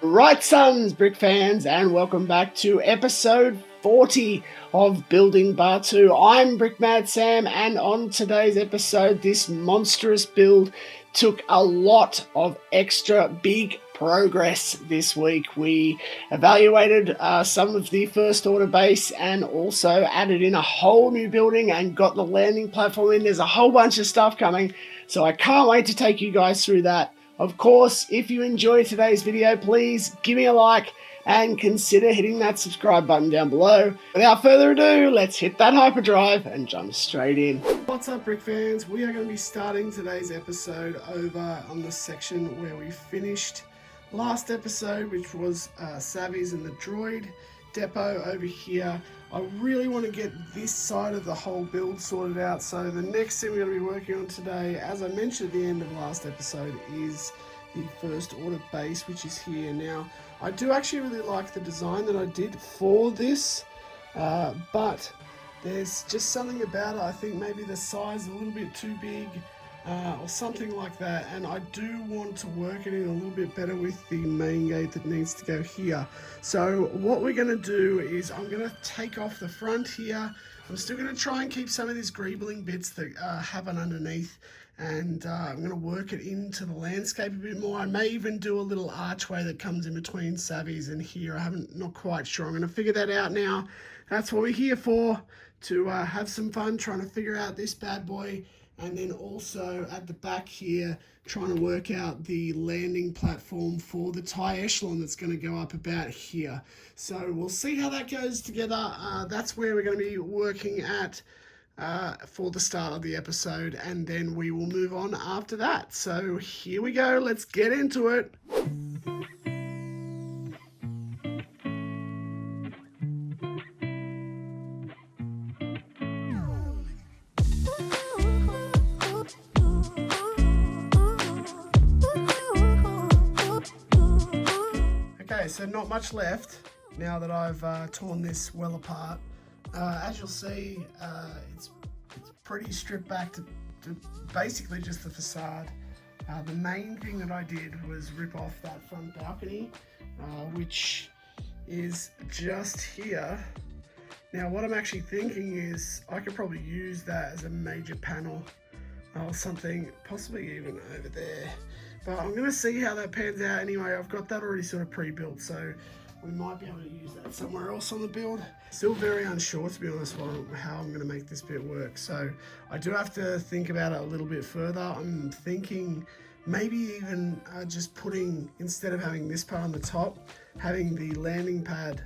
Right, sons, brick fans, and welcome back to episode 40 of Building Batuu. I'm Brickmad Sam, and on today's episode, this monstrous build took a lot of extra big progress this week. We evaluated some of the first order base and also added in a whole new building and got the landing platform in. There's a whole bunch of stuff coming, so I can't wait to take you guys through that. Of course, if you enjoyed today's video, please give me a like and consider hitting that subscribe button down below. Without further ado, let's hit that hyperdrive and jump straight in. What's up, brick fans? We are going to be starting today's episode over on the section where we finished last episode, which was Savvy's and the Droid depot over here. I really want to get this side of the whole build sorted out, so the next thing we're going to be working on today, as I mentioned at the end of last episode, is the first order base, which is here. Now, I do actually really like the design that I did for this, but there's just something about it. I think maybe the size is a little bit too big, or something like that, and I do want to work it in a little bit better with the main gate that needs to go here. So what we're going to do is I'm going to take off the front here. I'm still going to try and keep some of these greebling bits that happen underneath, and I'm going to work it into the landscape a bit more. I may even do a little archway that comes in between Savvy's and here. Not quite sure. I'm going to figure that out now. That's what we're here for, to have some fun trying to figure out this bad boy. And then also at the back here, trying to work out the landing platform for the tie echelon that's going to go up about here. So we'll see how that goes together. That's where we're going to be working at for the start of the episode, and then we will move on after that. So here we go. Let's get into it. So not much left now that I've torn this well apart. As you'll see, it's pretty stripped back to basically just the facade. The main thing that I did was rip off that front balcony, which is just here. Now what I'm actually thinking is I could probably use that as a major panel or something, possibly even over there. But I'm going to see how that pans out anyway. I've got that already sort of pre-built, so we might be able to use that somewhere else on the build. Still very unsure, to be honest, how I'm going to make this bit work. So I do have to think about it a little bit further. I'm thinking maybe even just putting, instead of having this part on the top, having the landing pad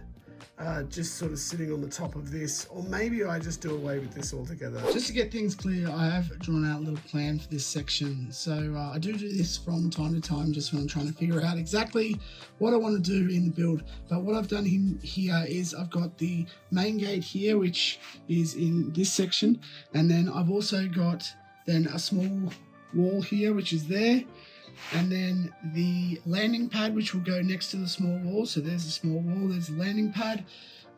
just sort of sitting on the top of this, or maybe I just do away with this altogether. Just to get things clear, I have drawn out a little plan for this section. So I do this from time to time, just when I'm trying to figure out exactly what I want to do in the build. But what I've done here is I've got the main gate here, which is in this section, and then I've also got then a small wall here, which is there, and then the landing pad, which will go next to the small wall. So there's a small wall, there's the landing pad,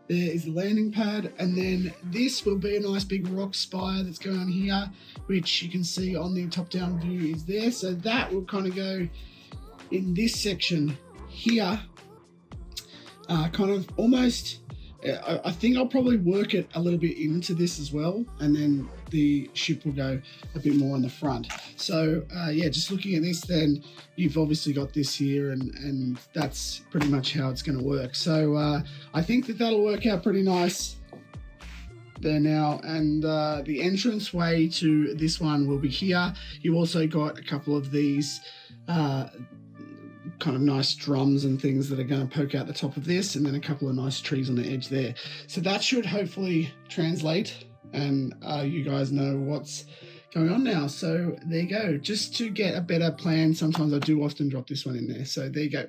there is the landing pad, and then this will be a nice big rock spire that's going on here, which you can see on the top down view is there. So that will kind of go in this section here, kind of almost, I think I'll probably work it a little bit into this as well, and then the ship will go a bit more in the front. So yeah, just looking at this, then you've obviously got this here, and that's pretty much how it's going to work. So I think that'll work out pretty nice there now. And the entrance way to this one will be here. You've also got a couple of these kind of nice drums and things that are going to poke out the top of this, and then a couple of nice trees on the edge there. So that should hopefully translate, and you guys know what's going on now. So there you go. Just to get a better plan, sometimes I do often drop this one in there. So there you go.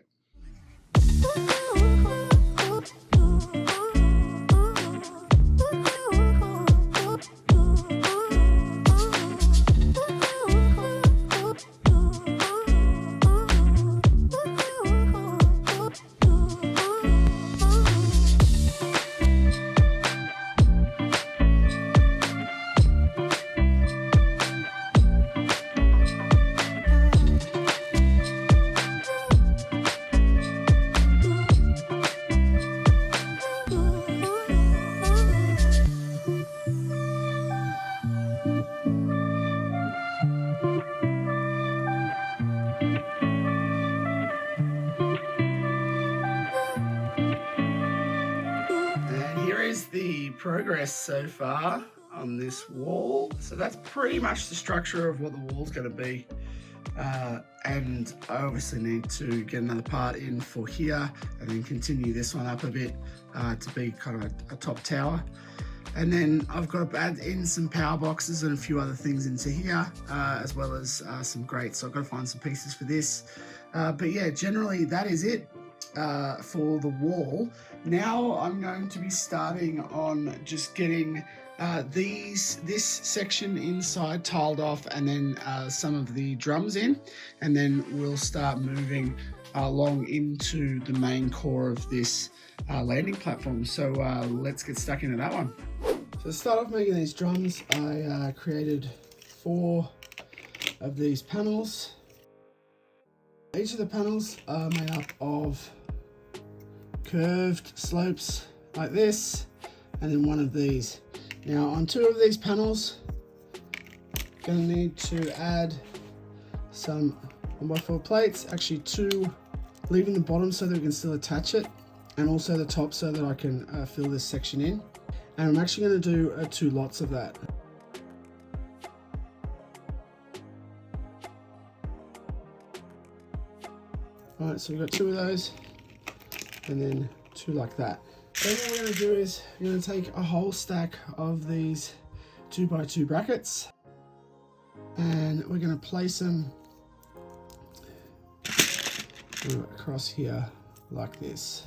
progress so far on this wall. So that's pretty much the structure of what the wall's going to be. And I obviously need to get another part in for here and then continue this one up a bit to be kind of a top tower. And then I've got to add in some power boxes and a few other things into here, as well as some grates. So I've got to find some pieces for this. But yeah, generally that is it for the wall. Now I'm going to be starting on just getting this section inside tiled off, and then some of the drums in, and then we'll start moving along into the main core of this landing platform. So let's get stuck into that one. So to start off making these drums, I created 4 of these panels. Each of the panels are made up of curved slopes like this, and then one of these. Now on 2 of these panels, I'm going to need to add some 1x4 plates, actually 2, leaving the bottom so that we can still attach it, and also the top so that I can fill this section in. And I'm actually going to do 2 lots of that. Alright, so we've got 2 of those, and then 2 like that. Then what we're going to do is we're going to take a whole stack of these 2x2 brackets, and we're going to place them across here like this.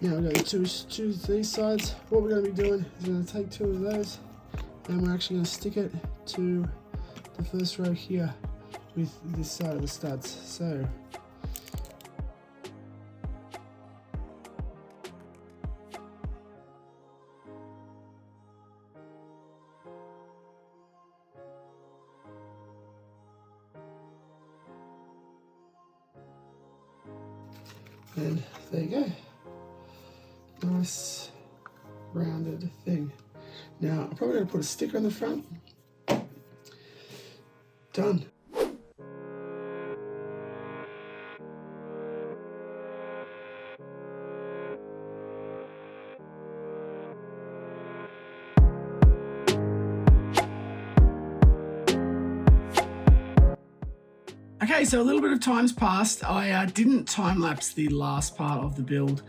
Now we're going to choose these sides. What we're going to be doing is we're going to take 2 of those, and we're actually going to stick it to the first row here with this side of the studs. So and there you go. Nice rounded thing. Now I'm probably going to put a sticker on the front. Done. Okay, so a little bit of time's passed. I didn't time-lapse the last part of the build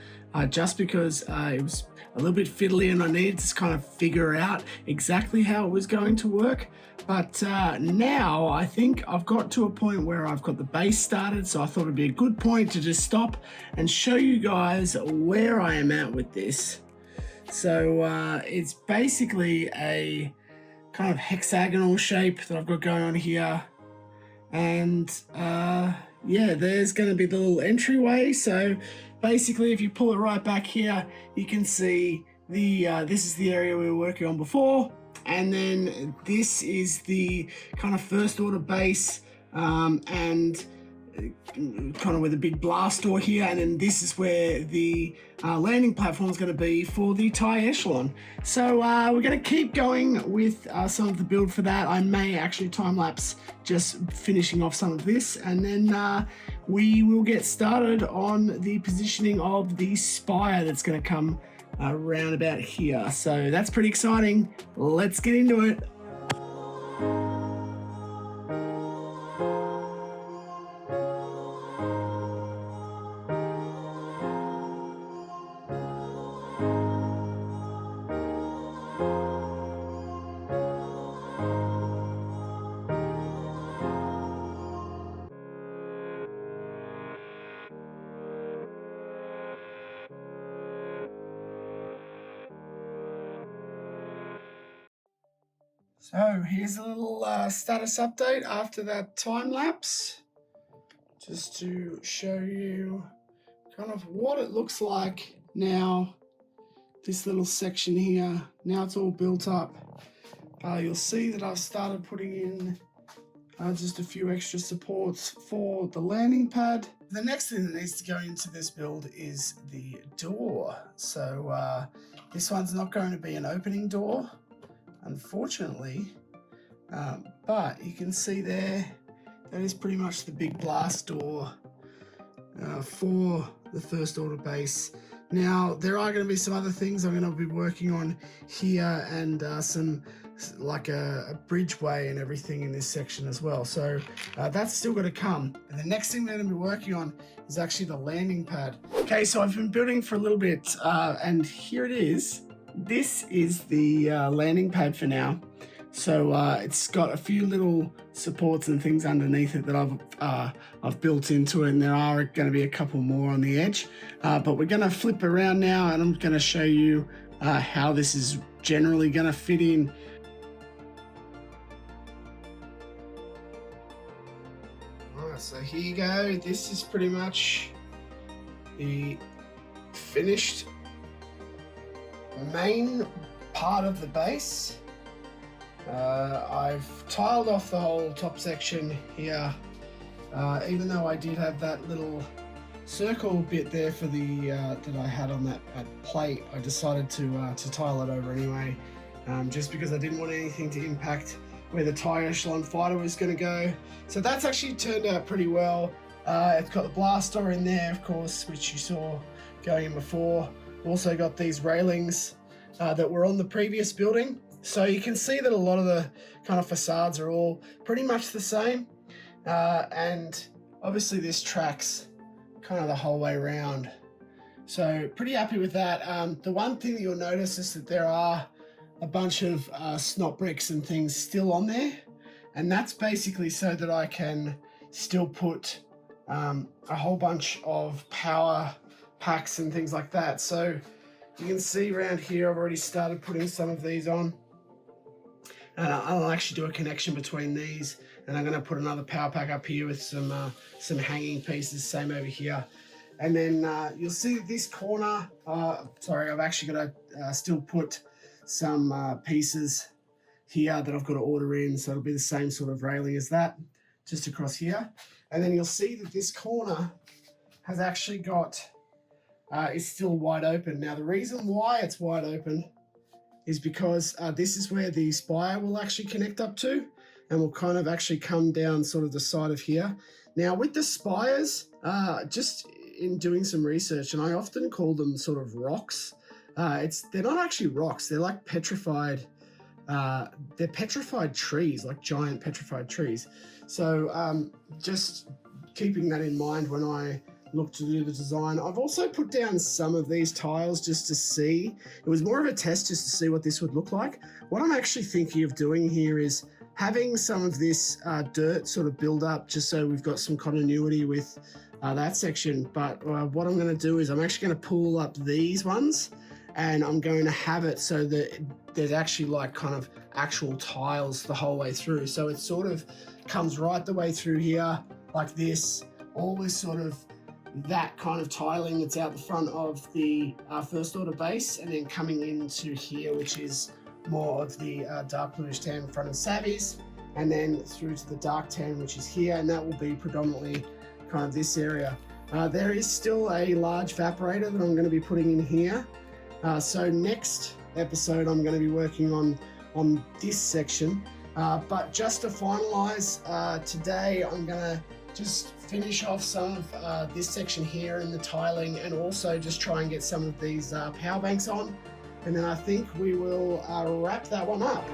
just because it was a little bit fiddly and I needed to kind of figure out exactly how it was going to work. But now I think I've got to a point where I've got the base started, so I thought it'd be a good point to just stop and show you guys where I am at with this. So it's basically a kind of hexagonal shape that I've got going on here. And yeah, there's going to be the little entryway. So basically, if you pull it right back here, you can see the this is the area we were working on before, and then this is the kind of first order base, and kind of with a big blast door here, and then this is where the landing platform is going to be for the tie echelon. So we're going to keep going with some of the build for that. I may actually time lapse just finishing off some of this, and then we will get started on the positioning of the spire that's going to come around about here. So that's pretty exciting. Let's get into it. So here's a little status update after that time lapse, just to show you kind of what it looks like now. This little section here, now it's all built up. You'll see that I've started putting in just a few extra supports for the landing pad. The next thing that needs to go into this build is the door. So this one's not going to be an opening door. unfortunately. But you can see there, that is pretty much the big blast door for the first order base. Now, there are going to be some other things I'm going to be working on here, and some like a bridgeway and everything in this section as well. So that's still going to come. And the next thing we're going to be working on is actually the landing pad. Okay, so I've been building for a little bit, and here it is. This is the landing pad for now. So it's got a few little supports and things underneath it that I've built into it, and there are going to be a couple more on the edge. But we're going to flip around now, and I'm going to show you how this is generally going to fit in. Alright, so here you go. This is pretty much the finished main part of the base. I've tiled off the whole top section here, even though I did have that little circle bit there for the that I had on that plate. I decided to tile it over anyway, just because I didn't want anything to impact where the tie echelon fighter was going to go. So that's actually turned out pretty well. It's got the blast door in there, of course, which you saw going in before. Also got these railings that were on the previous building. So you can see that a lot of the kind of facades are all pretty much the same. And obviously this tracks kind of the whole way around. So pretty happy with that. The one thing that you'll notice is that there are a bunch of snot bricks and things still on there. And that's basically so that I can still put a whole bunch of power packs and things like that. So you can see around here, I've already started putting some of these on. And I'll actually do a connection between these, and I'm going to put another power pack up here with some hanging pieces, same over here. And then you'll see this corner, sorry, I've actually got to still put some pieces here that I've got to order in, so it'll be the same sort of railing as that, just across here. And then you'll see that this corner has actually got, is still wide open. Now the reason why it's wide open is because this is where the spire will actually connect up to, and will kind of actually come down sort of the side of here. Now with the spires, just in doing some research, and I often call them sort of rocks, they're not actually rocks, they're like petrified, they're petrified trees, like giant petrified trees. So just keeping that in mind when I look to do the design. I've also put down some of these tiles just to see. It was more of a test just to see what this would look like. What I'm actually thinking of doing here is having some of this dirt sort of build up, just so we've got some continuity with that section. But what I'm going to do is I'm actually going to pull up these ones, and I'm going to have it so that there's actually like kind of actual tiles the whole way through. So it sort of comes right the way through here like this, all this sort of that kind of tiling that's out the front of the first order base, and then coming into here, which is more of the dark bluish tan in front of Savvy's, and then through to the dark tan, which is here, and that will be predominantly kind of this area. There is still a large evaporator that I'm going to be putting in here. So next episode I'm going to be working on this section, but just to finalize today, I'm going to just finish off some of this section here in the tiling, and also just try and get some of these power banks on, and then I think we will wrap that one up.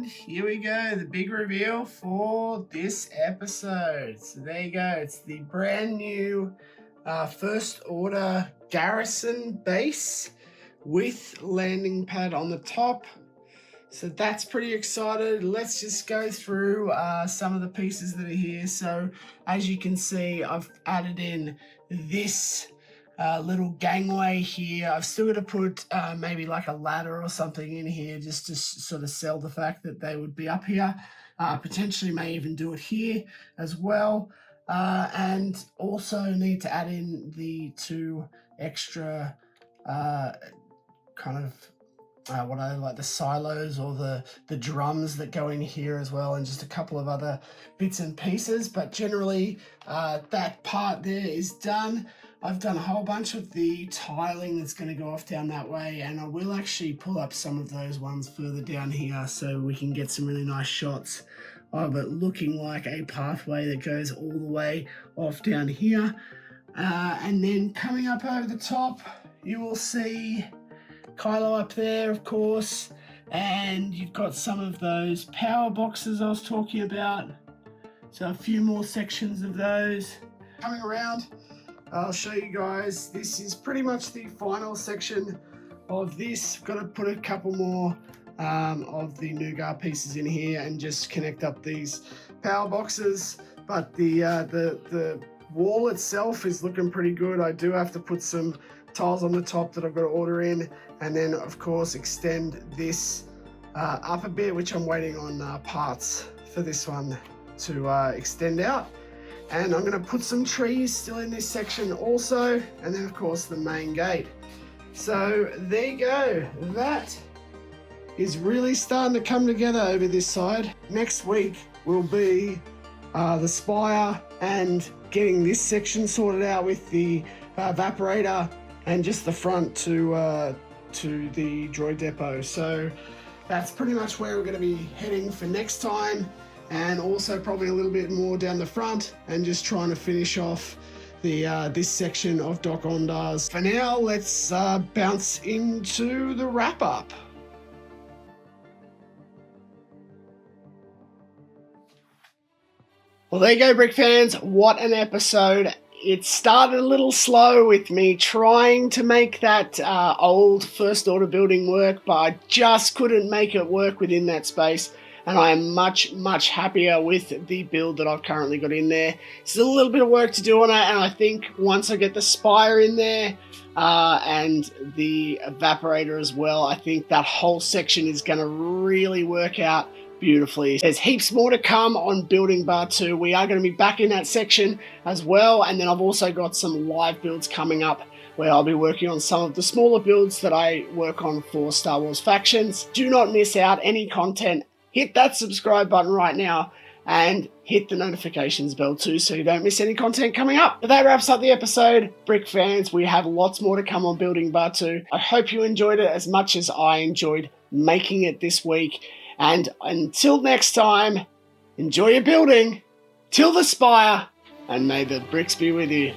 Here we go, the big reveal for this episode. So there you go, it's the brand new first order garrison base with landing pad on the top. So that's pretty excited. Let's just go through some of the pieces that are here. So as you can see, I've added in this little gangway here. I've still got to put maybe like a ladder or something in here just to sort of sell the fact that they would be up here. Potentially may even do it here as well. And also need to add in the 2 extra kind of what I like, the silos or the drums that go in here as well, and just a couple of other bits and pieces. But generally that part there is done. I've done a whole bunch of the tiling that's going to go off down that way, and I will actually pull up some of those ones further down here so we can get some really nice shots of it looking like a pathway that goes all the way off down here. And then coming up over the top, you will see Kylo up there, of course, and you've got some of those power boxes I was talking about. So a few more sections of those. Coming around, I'll show you guys. This is pretty much the final section of this. Got to put a couple more of the nougat pieces in here and just connect up these power boxes. But the wall itself is looking pretty good. I do have to put some tiles on the top that I've got to order in, and then of course extend this up a bit, which I'm waiting on parts for this one to extend out. And I'm going to put some trees still in this section also, and then of course the main gate. So there you go. That is really starting to come together over this side. Next week will be the spire and getting this section sorted out with the evaporator and just the front to the droid depot. So that's pretty much where we're going to be heading for next time, and also probably a little bit more down the front and just trying to finish off the this section of Doc Ondar's. For now, let's bounce into the wrap up. Well, there you go, Brick fans. What an episode. It started a little slow with me trying to make that old First Order building work, but I just couldn't make it work within that space. And I am much, much happier with the build that I've currently got in there. Still a little bit of work to do on it, and I think once I get the spire in there and the evaporator as well, I think that whole section is going to really work out beautifully. There's heaps more to come on Building Batuu. We are going to be back in that section as well, and then I've also got some live builds coming up where I'll be working on some of the smaller builds that I work on for Star Wars Factions. Do not miss out any content. Hit that subscribe button right now and hit the notifications bell too so you don't miss any content coming up. But that wraps up the episode. Brick fans, we have lots more to come on Building Batuu. I hope you enjoyed it as much as I enjoyed making it this week. And until next time, enjoy your building, till the spire, and may the bricks be with you.